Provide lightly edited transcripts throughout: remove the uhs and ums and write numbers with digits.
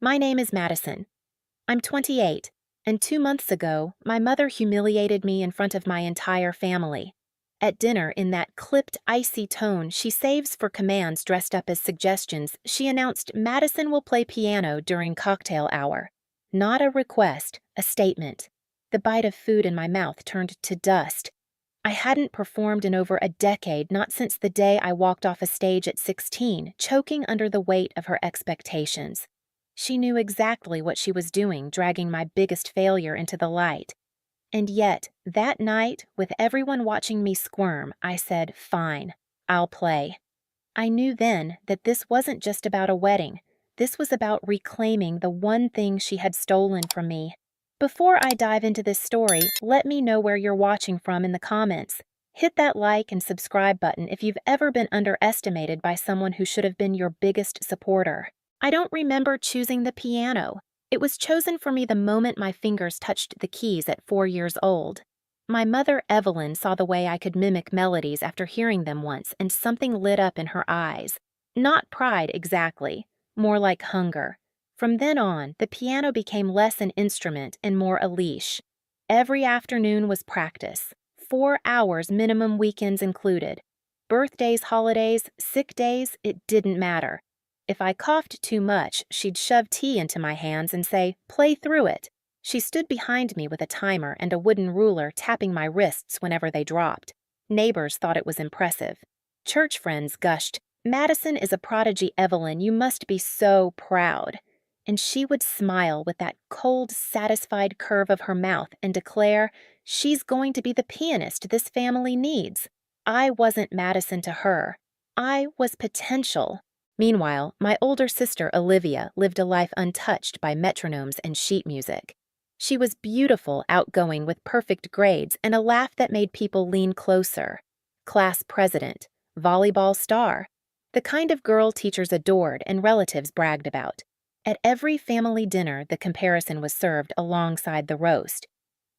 My name is Madison. I'm 28, and 2 months ago, my mother humiliated me in front of my entire family. At dinner, in that clipped, icy tone she saves for commands dressed up as suggestions, she announced Madison will play piano during cocktail hour. Not a request, a statement. The bite of food in my mouth turned to dust. I hadn't performed in over a decade, not since the day I walked off a stage at 16, choking under the weight of her expectations. She knew exactly what she was doing, dragging my biggest failure into the light. And yet, that night, with everyone watching me squirm, I said, fine, I'll play. I knew then that this wasn't just about a wedding. This was about reclaiming the one thing she had stolen from me. Before I dive into this story, let me know where you're watching from in the comments. Hit that like and subscribe button if you've ever been underestimated by someone who should have been your biggest supporter. I don't remember choosing the piano. It was chosen for me the moment my fingers touched the keys at 4 years old. My mother, Evelyn, saw the way I could mimic melodies after hearing them once, and something lit up in her eyes. Not pride exactly, more like hunger. From then on, the piano became less an instrument and more a leash. Every afternoon was practice, 4 hours minimum, weekends included. Birthdays, holidays, sick days, it didn't matter. If I coughed too much, she'd shove tea into my hands and say, play through it. She stood behind me with a timer and a wooden ruler, tapping my wrists whenever they dropped. Neighbors thought it was impressive. Church friends gushed, Madison is a prodigy, Evelyn, you must be so proud. And she would smile with that cold, satisfied curve of her mouth and declare, she's going to be the pianist this family needs. I wasn't Madison to her. I was potential. Meanwhile, my older sister, Olivia, lived a life untouched by metronomes and sheet music. She was beautiful, outgoing, with perfect grades and a laugh that made people lean closer. Class president, volleyball star, the kind of girl teachers adored and relatives bragged about. At every family dinner, the comparison was served alongside the roast.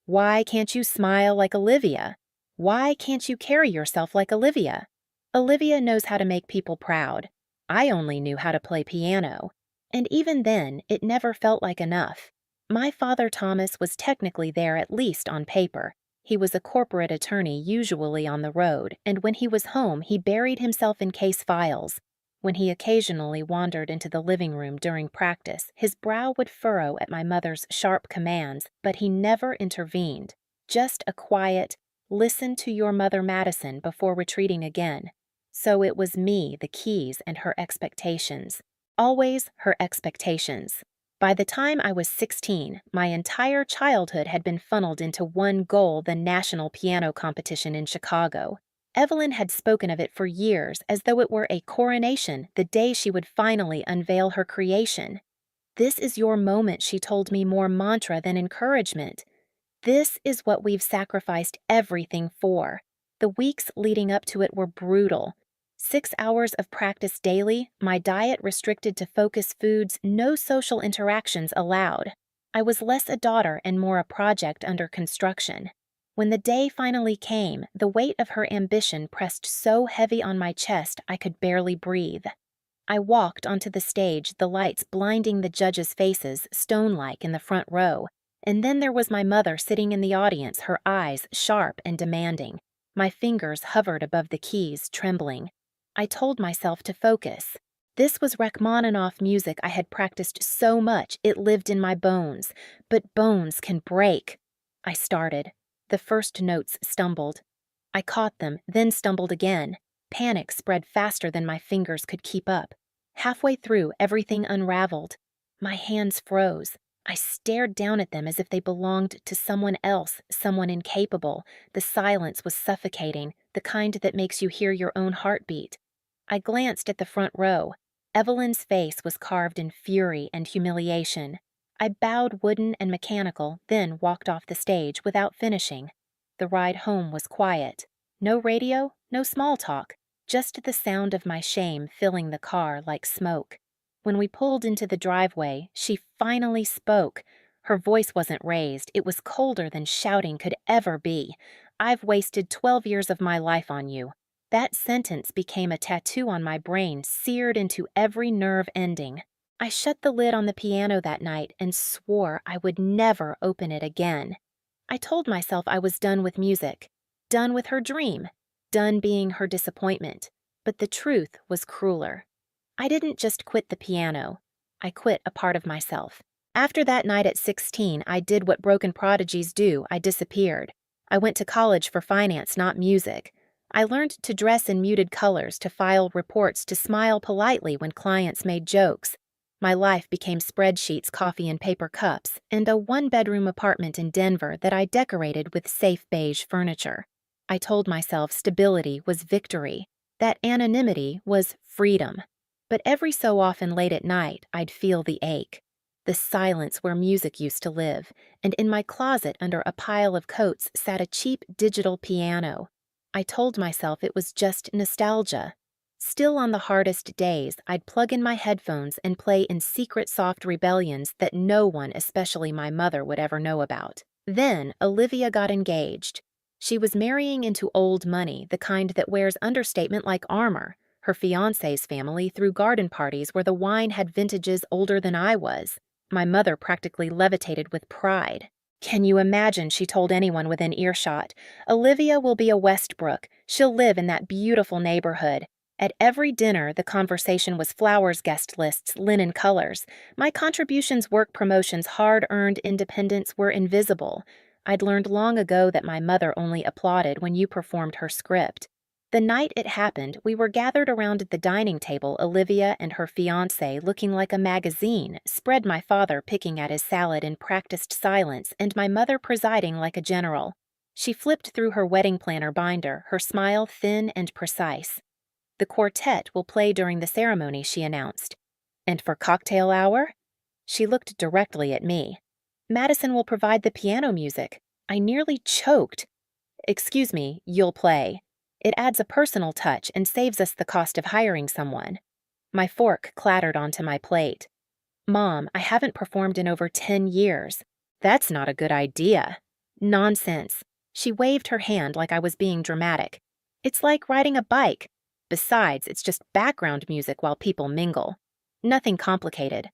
Why can't you smile like Olivia? Why can't you carry yourself like Olivia? Olivia knows how to make people proud. I only knew how to play piano. And even then, it never felt like enough. My father, Thomas, was technically there, at least on paper. He was a corporate attorney, usually on the road, and when he was home, he buried himself in case files. When he occasionally wandered into the living room during practice, his brow would furrow at my mother's sharp commands, but he never intervened. Just a quiet, listen to your mother, Madison, before retreating again. So it was me, the keys, and her expectations. Always her expectations. By the time I was 16, my entire childhood had been funneled into one goal, the national piano competition in Chicago. Evelyn had spoken of it for years as though it were a coronation, the day she would finally unveil her creation. This is your moment, she told me, more mantra than encouragement. This is what we've sacrificed everything for. The weeks leading up to it were brutal. 6 hours of practice daily, my diet restricted to focus foods, no social interactions allowed. I was less a daughter and more a project under construction. When the day finally came, the weight of her ambition pressed so heavy on my chest I could barely breathe. I walked onto the stage, the lights blinding the judges' faces, stone-like in the front row, and then there was my mother sitting in the audience, her eyes sharp and demanding. My fingers hovered above the keys, trembling. I told myself to focus. This was Rachmaninoff music I had practiced so much it lived in my bones. But bones can break. I started. The first notes stumbled. I caught them, then stumbled again. Panic spread faster than my fingers could keep up. Halfway through, everything unraveled. My hands froze. I stared down at them as if they belonged to someone else, someone incapable. The silence was suffocating, the kind that makes you hear your own heartbeat. I glanced at the front row. Evelyn's face was carved in fury and humiliation. I bowed, wooden and mechanical, then walked off the stage without finishing. The ride home was quiet. No radio, no small talk, just the sound of my shame filling the car like smoke. When we pulled into the driveway, she finally spoke. Her voice wasn't raised, it was colder than shouting could ever be. I've wasted 12 years of my life on you. That sentence became a tattoo on my brain, seared into every nerve ending. I shut the lid on the piano that night and swore I would never open it again. I told myself I was done with music, done with her dream, done being her disappointment. But the truth was crueler. I didn't just quit the piano. I quit a part of myself. After that night at 16, I did what broken prodigies do. I disappeared. I went to college for finance, not music. I learned to dress in muted colors, to file reports, to smile politely when clients made jokes. My life became spreadsheets, coffee and paper cups, and a one-bedroom apartment in Denver that I decorated with safe beige furniture. I told myself stability was victory, that anonymity was freedom. But every so often late at night, I'd feel the ache, the silence where music used to live, and in my closet under a pile of coats sat a cheap digital piano. I told myself it was just nostalgia. Still, on the hardest days, I'd plug in my headphones and play in secret soft rebellions that no one, especially my mother, would ever know about. Then, Olivia got engaged. She was marrying into old money, the kind that wears understatement like armor. Her fiancé's family threw garden parties where the wine had vintages older than I was. My mother practically levitated with pride. "Can you imagine," she told anyone within earshot, "Olivia will be a Westbrook. She'll live in that beautiful neighborhood." At every dinner, the conversation was flowers, guest lists, linen colors. My contributions, work promotions, hard-earned independence were invisible. I'd learned long ago that my mother only applauded when you performed her script. The night it happened, we were gathered around the dining table, Olivia and her fiancé looking like a magazine, spread my father picking at his salad in practiced silence, and my mother presiding like a general. She flipped through her wedding planner binder, her smile thin and precise. "The quartet will play during the ceremony," she announced. "And for cocktail hour?" She looked directly at me. "Madison will provide the piano music." I nearly choked. "Excuse me, you'll play. It adds a personal touch and saves us the cost of hiring someone." My fork clattered onto my plate. "Mom, I haven't performed in over 10 years. That's not a good idea." "Nonsense." She waved her hand like I was being dramatic. "It's like riding a bike. Besides, it's just background music while people mingle. Nothing complicated.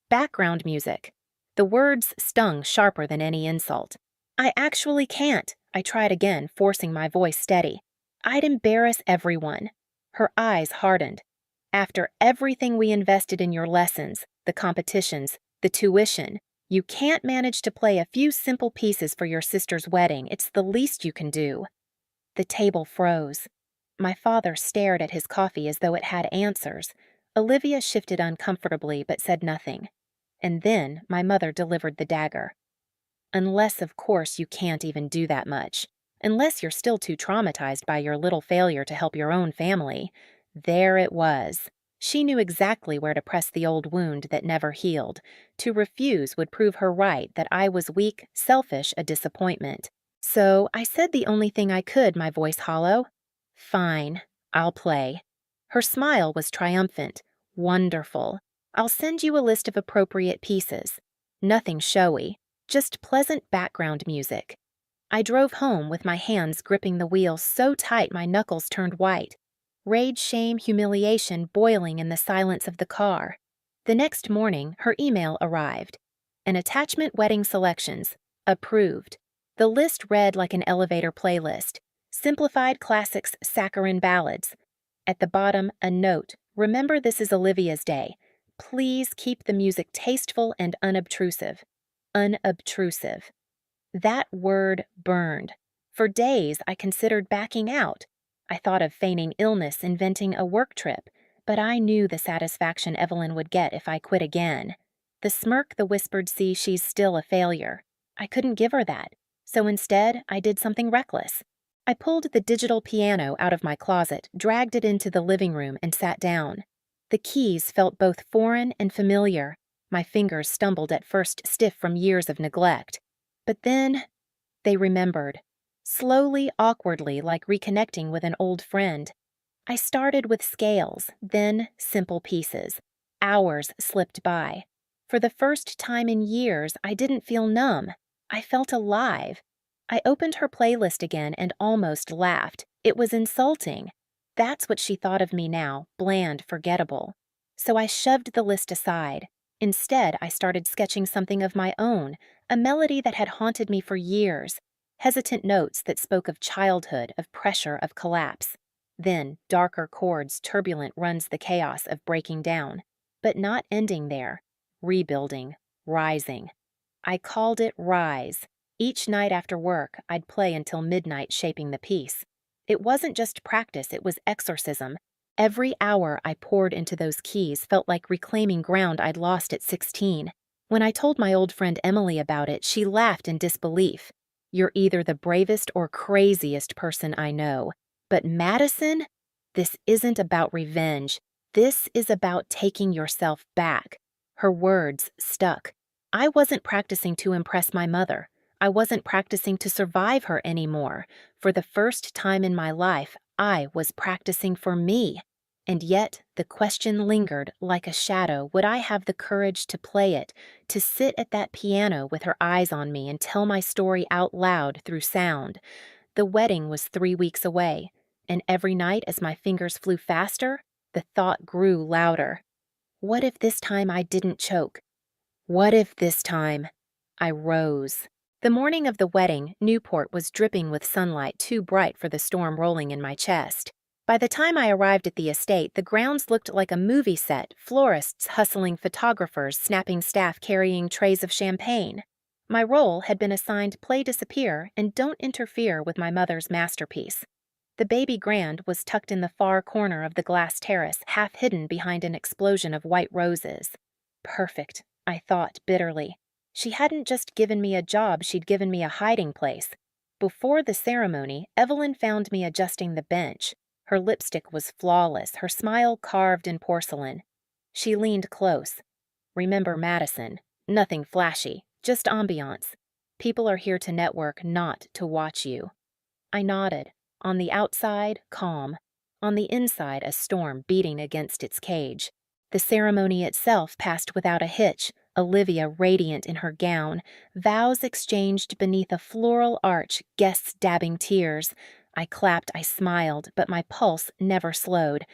Background music." The words stung sharper than any insult. "I actually can't." I tried again, forcing my voice steady. "I'd embarrass everyone." Her eyes hardened. "After everything we invested in your lessons, the competitions, the tuition, you can't manage to play a few simple pieces for your sister's wedding. It's the least you can do." The table froze. My father stared at his coffee as though it had answers. Olivia shifted uncomfortably but said nothing. And then my mother delivered the dagger. "Unless, of course, you can't even do that much. Unless you're still too traumatized by your little failure to help your own family." There it was. She knew exactly where to press the old wound that never healed. To refuse would prove her right that I was weak, selfish, a disappointment. So I said the only thing I could, my voice hollow. "Fine, I'll play." Her smile was triumphant. "Wonderful. I'll send you a list of appropriate pieces. Nothing showy. Just pleasant background music." I drove home with my hands gripping the wheel so tight my knuckles turned white. Rage, shame, humiliation boiling in the silence of the car. The next morning, her email arrived. An attachment, wedding selections. Approved. The list read like an elevator playlist. Simplified classics, saccharine ballads. At the bottom, a note. "Remember, this is Olivia's day. Please keep the music tasteful and unobtrusive." Unobtrusive. That word burned. For days, I considered backing out. I thought of feigning illness, inventing a work trip, but I knew the satisfaction Evelyn would get if I quit again. The smirk, the whispered, "See, she's still a failure." I couldn't give her that, so instead, I did something reckless. I pulled the digital piano out of my closet, dragged it into the living room, and sat down. The keys felt both foreign and familiar. My fingers stumbled at first, stiff from years of neglect. But then, they remembered. Slowly, awkwardly, like reconnecting with an old friend. I started with scales, then simple pieces. Hours slipped by. For the first time in years, I didn't feel numb. I felt alive. I opened her playlist again and almost laughed. It was insulting. That's what she thought of me now, bland, forgettable. So I shoved the list aside. Instead, I started sketching something of my own, a melody that had haunted me for years, hesitant notes that spoke of childhood, of pressure, of collapse. Then, darker chords turbulent runs the chaos of breaking down, but not ending there, rebuilding, rising. I called it Rise. Each night after work, I'd play until midnight shaping the piece. It wasn't just practice, it was exorcism. Every hour I poured into those keys felt like reclaiming ground I'd lost at 16. When I told my old friend Emily about it, she laughed in disbelief. "You're either the bravest or craziest person I know. But Madison? This isn't about revenge. This is about taking yourself back." Her words stuck. I wasn't practicing to impress my mother. I wasn't practicing to survive her anymore. For the first time in my life, I was practicing for me. And yet, the question lingered like a shadow. Would I have the courage to play it, to sit at that piano with her eyes on me and tell my story out loud through sound? The wedding was 3 weeks away, and every night as my fingers flew faster, the thought grew louder. What if this time I didn't choke? What if this time I rose? The morning of the wedding, Newport was dripping with sunlight too bright for the storm rolling in my chest. By the time I arrived at the estate, the grounds looked like a movie set, florists hustling photographers, snapping staff carrying trays of champagne. My role had been assigned Play Disappear and Don't Interfere with my mother's masterpiece. The baby grand was tucked in the far corner of the glass terrace, half hidden behind an explosion of white roses. Perfect, I thought bitterly. She hadn't just given me a job, she'd given me a hiding place. Before the ceremony, Evelyn found me adjusting the bench. Her lipstick was flawless, her smile carved in porcelain. She leaned close. "Remember Madison. Nothing flashy, just ambiance. People are here to network, not to watch you." I nodded. On the outside, calm. On the inside, a storm beating against its cage. The ceremony itself passed without a hitch, Olivia radiant in her gown, vows exchanged beneath a floral arch, guests dabbing tears. I clapped, I smiled, but my pulse never slowed.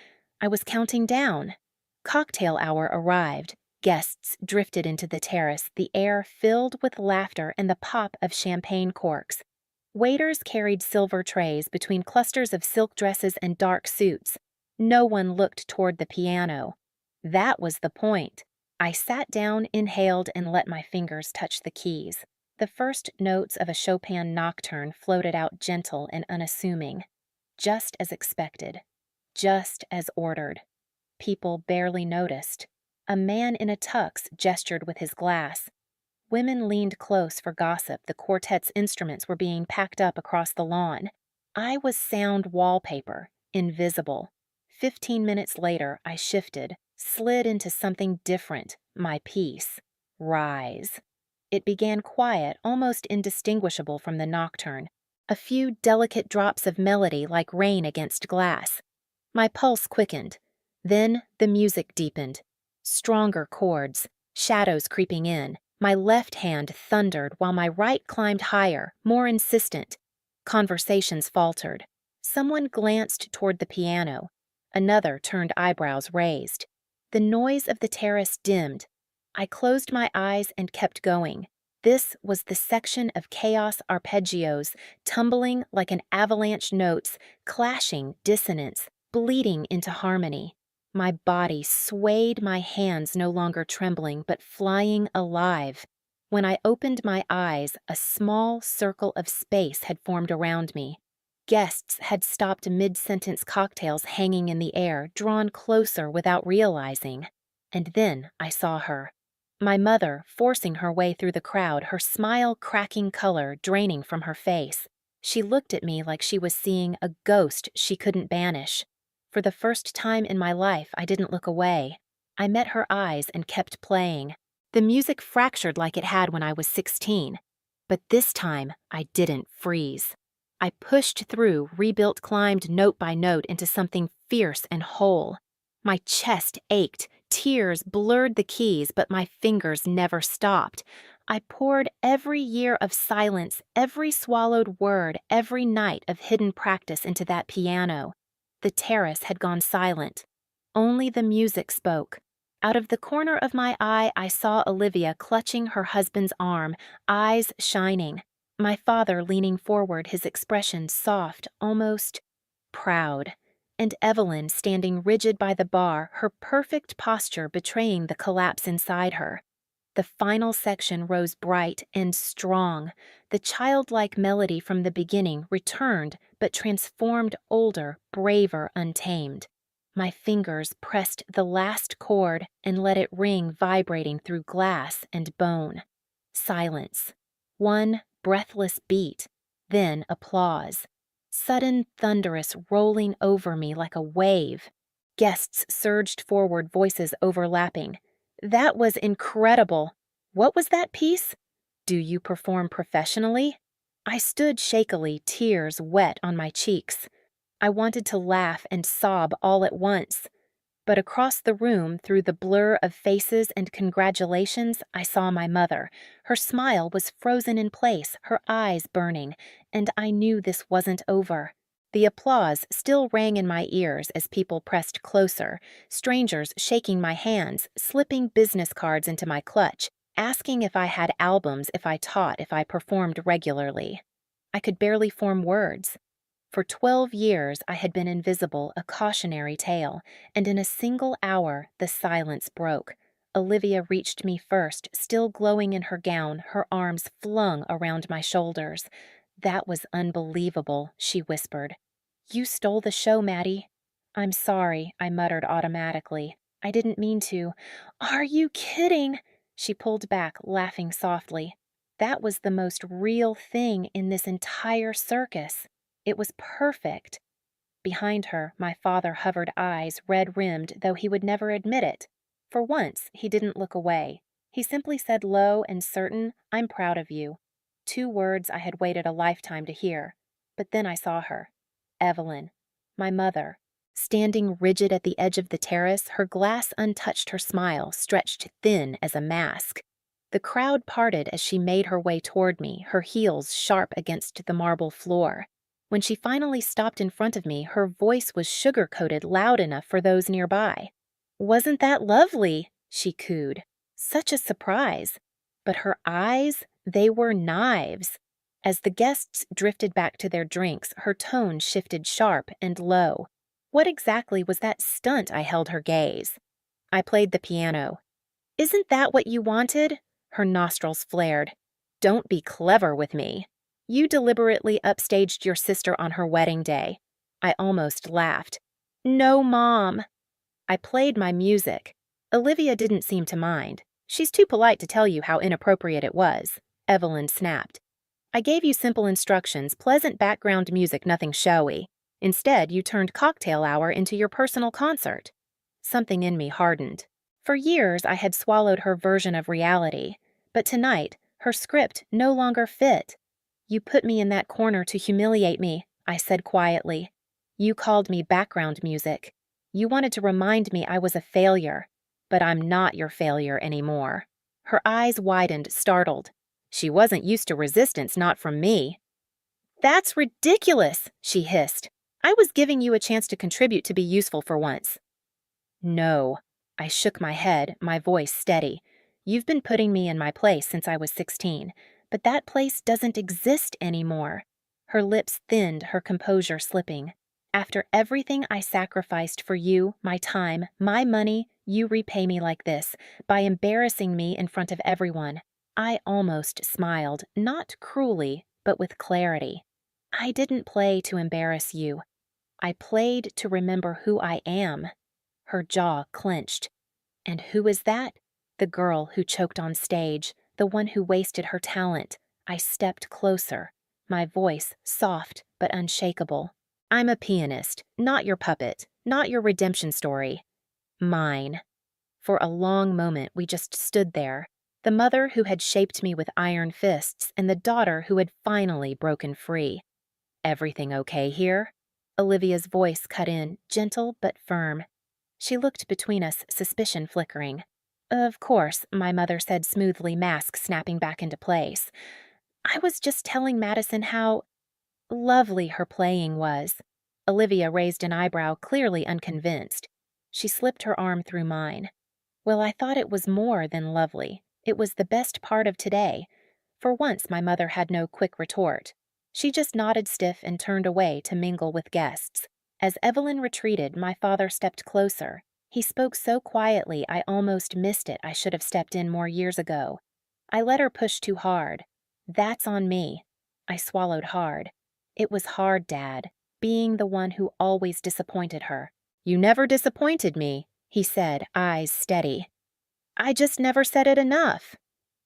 I was counting down. Cocktail hour arrived. Guests drifted into the terrace, the air filled with laughter and the pop of champagne corks. Waiters carried silver trays between clusters of silk dresses and dark suits. No one looked toward the piano. That was the point. I sat down, inhaled, and let my fingers touch the keys. The first notes of a Chopin nocturne floated out gentle and unassuming. Just as expected. Just as ordered. People barely noticed. A man in a tux gestured with his glass. Women leaned close for gossip. The quartet's instruments were being packed up across the lawn. I was sound wallpaper, invisible. 15 minutes later, I shifted, slid into something different, my piece. Rise. It began quiet, almost indistinguishable from the nocturne. A few delicate drops of melody like rain against glass. My pulse quickened. Then the music deepened. Stronger chords, shadows creeping in. My left hand thundered while my right climbed higher, more insistent. Conversations faltered. Someone glanced toward the piano. Another turned eyebrows raised. The noise of the terrace dimmed. I closed my eyes and kept going. This was the section of chaos arpeggios, tumbling like an avalanche notes, clashing dissonance, bleeding into harmony. My body swayed, my hands no longer trembling, but flying alive. When I opened my eyes, a small circle of space had formed around me. Guests had stopped mid-sentence cocktails hanging in the air, drawn closer without realizing. And then I saw her. My mother, forcing her way through the crowd, her smile cracking color draining from her face. She looked at me like she was seeing a ghost she couldn't banish. For the first time in my life, I didn't look away. I met her eyes and kept playing. The music fractured like it had when I was 16. But this time, I didn't freeze. I pushed through, rebuilt, climbed note by note into something fierce and whole. My chest ached, tears blurred the keys, but my fingers never stopped. I poured every year of silence, every swallowed word, every night of hidden practice into that piano. The terrace had gone silent. Only the music spoke. Out of the corner of my eye, I saw Olivia clutching her husband's arm, eyes shining. My father leaning forward, his expression soft, almost proud. And Evelyn standing rigid by the bar, her perfect posture betraying the collapse inside her. The final section rose bright and strong. The childlike melody from the beginning returned, but transformed older, braver, untamed. My fingers pressed the last chord and let it ring vibrating through glass and bone. Silence. One breathless beat, then applause. Sudden thunderous rolling over me like a wave. Guests surged forward, voices overlapping. That was incredible. What was that piece? Do you perform professionally? I stood shakily, tears wet on my cheeks. I wanted to laugh and sob all at once. But across the room, through the blur of faces and congratulations, I saw my mother. Her smile was frozen in place, her eyes burning, and I knew this wasn't over. The applause still rang in my ears as people pressed closer, strangers shaking my hands, slipping business cards into my clutch, asking if I had albums, if I taught, if I performed regularly. I could barely form words. For 12 years I had been invisible, a cautionary tale, and in a single hour the silence broke. Olivia reached me first, still glowing in her gown, her arms flung around my shoulders. That was unbelievable, she whispered. You stole the show, Maddie. I'm sorry, I muttered automatically. I didn't mean to. Are you kidding? She pulled back, laughing softly. That was the most real thing in this entire circus. It was perfect. Behind her, my father hovered, eyes red-rimmed, though he would never admit it. For once, he didn't look away. He simply said low and certain, I'm proud of you. 2 words I had waited a lifetime to hear. But then I saw her. Evelyn. My mother. Standing rigid at the edge of the terrace, her glass untouched, her smile stretched thin as a mask. The crowd parted as she made her way toward me, her heels sharp against the marble floor. When she finally stopped in front of me, her voice was sugar-coated loud enough for those nearby. Wasn't that lovely? She cooed. Such a surprise. But her eyes, they were knives. As the guests drifted back to their drinks, her tone shifted sharp and low. What exactly was that stunt I held her gaze? I played the piano. Isn't that what you wanted? Her nostrils flared. Don't be clever with me. You deliberately upstaged your sister on her wedding day. I almost laughed. No, Mom. I played my music. Olivia didn't seem to mind. She's too polite to tell you how inappropriate it was. Evelyn snapped. I gave you simple instructions, pleasant background music, nothing showy. Instead, you turned cocktail hour into your personal concert. Something in me hardened. For years, I had swallowed her version of reality. But tonight, her script no longer fit. You put me in that corner to humiliate me, I said quietly. You called me background music. You wanted to remind me I was a failure. But I'm not your failure anymore. Her eyes widened, startled. She wasn't used to resistance, not from me. That's ridiculous, she hissed. I was giving you a chance to contribute, to be useful for once. No. I shook my head, my voice steady. You've been putting me in my place since I was 16, but that place doesn't exist anymore. Her lips thinned, her composure slipping. After everything I sacrificed for you, my time, my money, you repay me like this, by embarrassing me in front of everyone. I almost smiled, not cruelly, but with clarity. I didn't play to embarrass you. I played to remember who I am. Her jaw clenched. And who is that? The girl who choked on stage, the one who wasted her talent. I stepped closer, my voice soft but unshakable. I'm a pianist, not your puppet, not your redemption story. Mine. For a long moment we just stood there, the mother who had shaped me with iron fists and the daughter who had finally broken free. Everything okay here? Olivia's voice cut in, gentle but firm. She looked between us, suspicion flickering. Of course, my mother said smoothly, mask snapping back into place. I was just telling Madison how lovely her playing was. Olivia raised an eyebrow, clearly unconvinced. She slipped her arm through mine. Well, I thought it was more than lovely. It was the best part of today. For once, my mother had no quick retort. She just nodded stiff and turned away to mingle with guests. As Evelyn retreated, my father stepped closer. He spoke so quietly I almost missed it. I should have stepped in more years ago. I let her push too hard. That's on me. I swallowed hard. It was hard, Dad, being the one who always disappointed her. You never disappointed me, he said, eyes steady. I just never said it enough.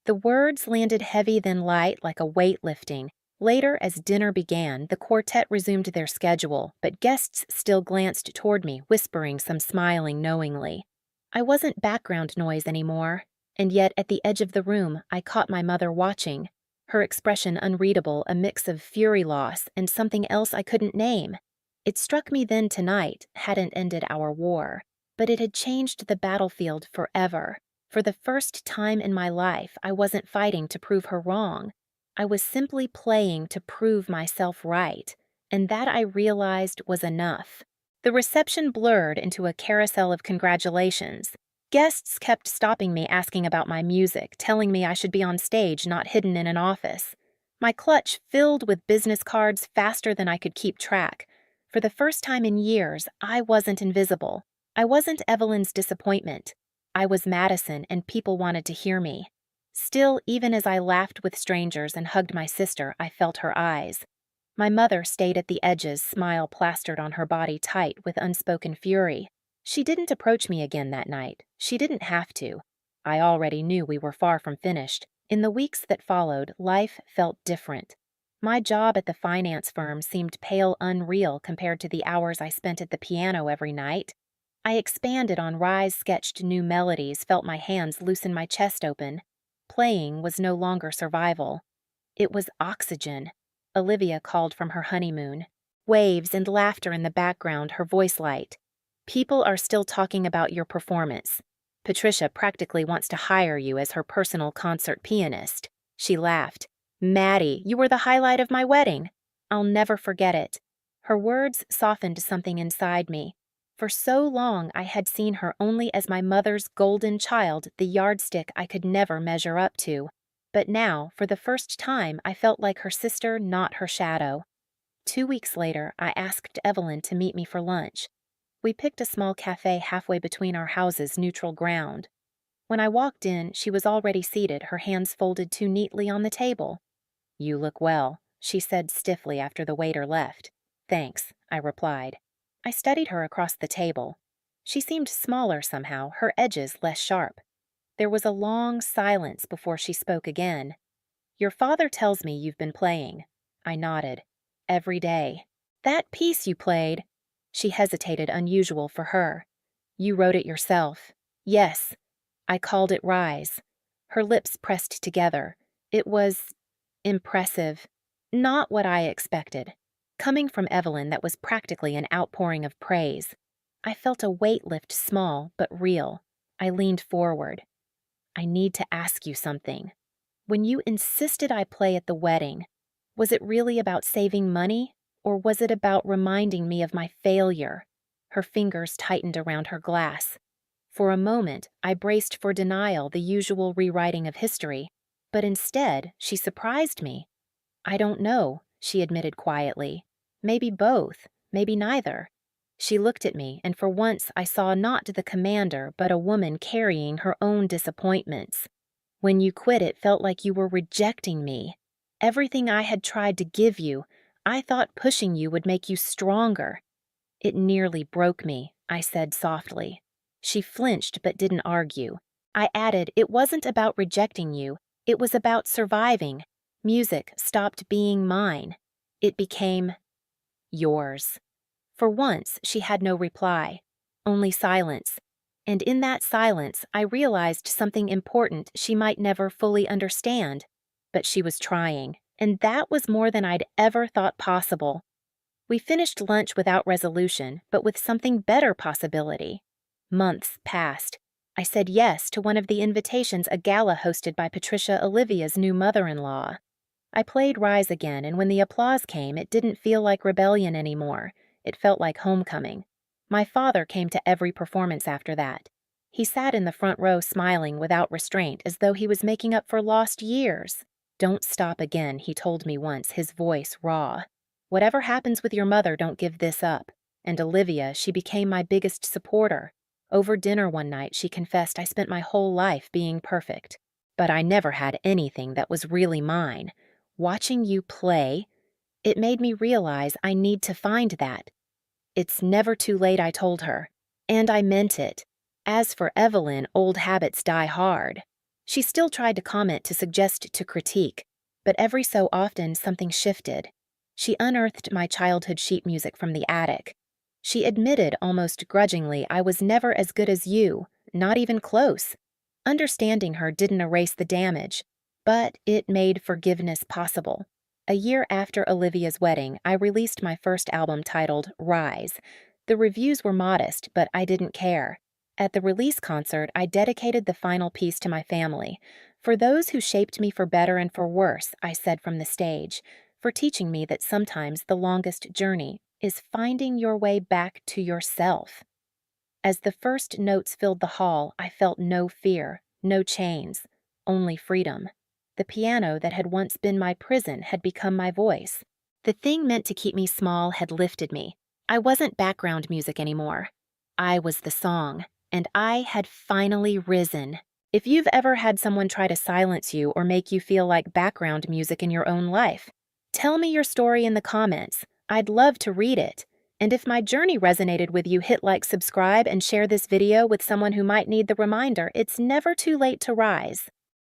The words landed heavy then light like a weight lifting. Later, as dinner began, the quartet resumed their schedule, but guests still glanced toward me, whispering, some smiling knowingly. I wasn't background noise anymore, and yet at the edge of the room I caught my mother watching, her expression unreadable, a mix of fury loss and something else I couldn't name. It struck me then tonight hadn't ended our war, but it had changed the battlefield forever. For the first time in my life, I wasn't fighting to prove her wrong. I was simply playing to prove myself right, and that I realized was enough. The reception blurred into a carousel of congratulations. Guests kept stopping me, asking about my music, telling me I should be on stage, not hidden in an office. My clutch filled with business cards faster than I could keep track. For the first time in years, I wasn't invisible. I wasn't Evelyn's disappointment. I was Madison, and people wanted to hear me. Still, even as I laughed with strangers and hugged my sister, I felt her eyes. My mother stayed at the edges, smile plastered on her body tight with unspoken fury. She didn't approach me again that night. She didn't have to. I already knew we were far from finished. In the weeks that followed, life felt different. My job at the finance firm seemed pale unreal compared to the hours I spent at the piano every night. I expanded on Rise-sketched new melodies, felt my hands loosen my chest open. Playing was no longer survival. It was oxygen. Olivia called from her honeymoon. Waves and laughter in the background, her voice light. People are still talking about your performance. Patricia practically wants to hire you as her personal concert pianist. She laughed. Maddie, you were the highlight of my wedding. I'll never forget it. Her words softened something inside me. For so long I had seen her only as my mother's golden child, the yardstick I could never measure up to. But now, for the first time, I felt like her sister, not her shadow. 2 weeks later, I asked Evelyn to meet me for lunch. We picked a small cafe halfway between our houses, neutral ground. When I walked in, she was already seated, her hands folded too neatly on the table. You look well, she said stiffly after the waiter left. Thanks, I replied. I studied her across the table. She seemed smaller somehow, her edges less sharp. There was a long silence before she spoke again. Your father tells me you've been playing. I nodded. Every day. That piece you played. She hesitated, unusual for her. You wrote it yourself. Yes. I called it Rise. Her lips pressed together. It was impressive. Not what I expected. Coming from Evelyn, that was practically an outpouring of praise. I felt a weight lift, small but real. I leaned forward. I need to ask you something. When you insisted I play at the wedding, was it really about saving money, or was it about reminding me of my failure? Her fingers tightened around her glass. For a moment, I braced for denial, the usual rewriting of history, but instead, she surprised me. I don't know, she admitted quietly. Maybe both, maybe neither. She looked at me, and for once I saw not the commander, but a woman carrying her own disappointments. When you quit, it felt like you were rejecting me. Everything I had tried to give you, I thought pushing you would make you stronger. It nearly broke me, I said softly. She flinched but didn't argue. I added, it wasn't about rejecting you, it was about surviving. Music stopped being mine. It became yours. For once, she had no reply, only silence. And in that silence, I realized something important she might never fully understand. But she was trying, and that was more than I'd ever thought possible. We finished lunch without resolution, but with something better possibility. Months passed. I said yes to one of the invitations, a gala hosted by Patricia, Olivia's new mother-in-law. I played Rise again, and when the applause came, it didn't feel like rebellion anymore. It felt like homecoming. My father came to every performance after that. He sat in the front row smiling without restraint as though he was making up for lost years. "Don't stop again," he told me once, his voice raw. "Whatever happens with your mother, don't give this up." And Olivia, she became my biggest supporter. Over dinner one night, she confessed, "I spent my whole life being perfect, but I never had anything that was really mine. Watching you play, it made me realize I need to find that." "It's never too late," I told her. And I meant it. As for Evelyn, old habits die hard. She still tried to comment, to suggest, to critique, but every so often something shifted. She unearthed my childhood sheet music from the attic. She admitted almost grudgingly, "I was never as good as you, not even close." Understanding her didn't erase the damage, but it made forgiveness possible. A year after Olivia's wedding, I released my first album titled Rise. The reviews were modest, but I didn't care. At the release concert, I dedicated the final piece to my family. "For those who shaped me for better and for worse," I said from the stage, "for teaching me that sometimes the longest journey is finding your way back to yourself." As the first notes filled the hall, I felt no fear, no chains, only freedom. The piano that had once been my prison had become my voice. The thing meant to keep me small had lifted me. I wasn't background music anymore. I was the song, and I had finally risen. If you've ever had someone try to silence you or make you feel like background music in your own life, tell me your story in the comments. I'd love to read it. And if my journey resonated with you, hit like, subscribe, and share this video with someone who might need the reminder it's never too late to rise.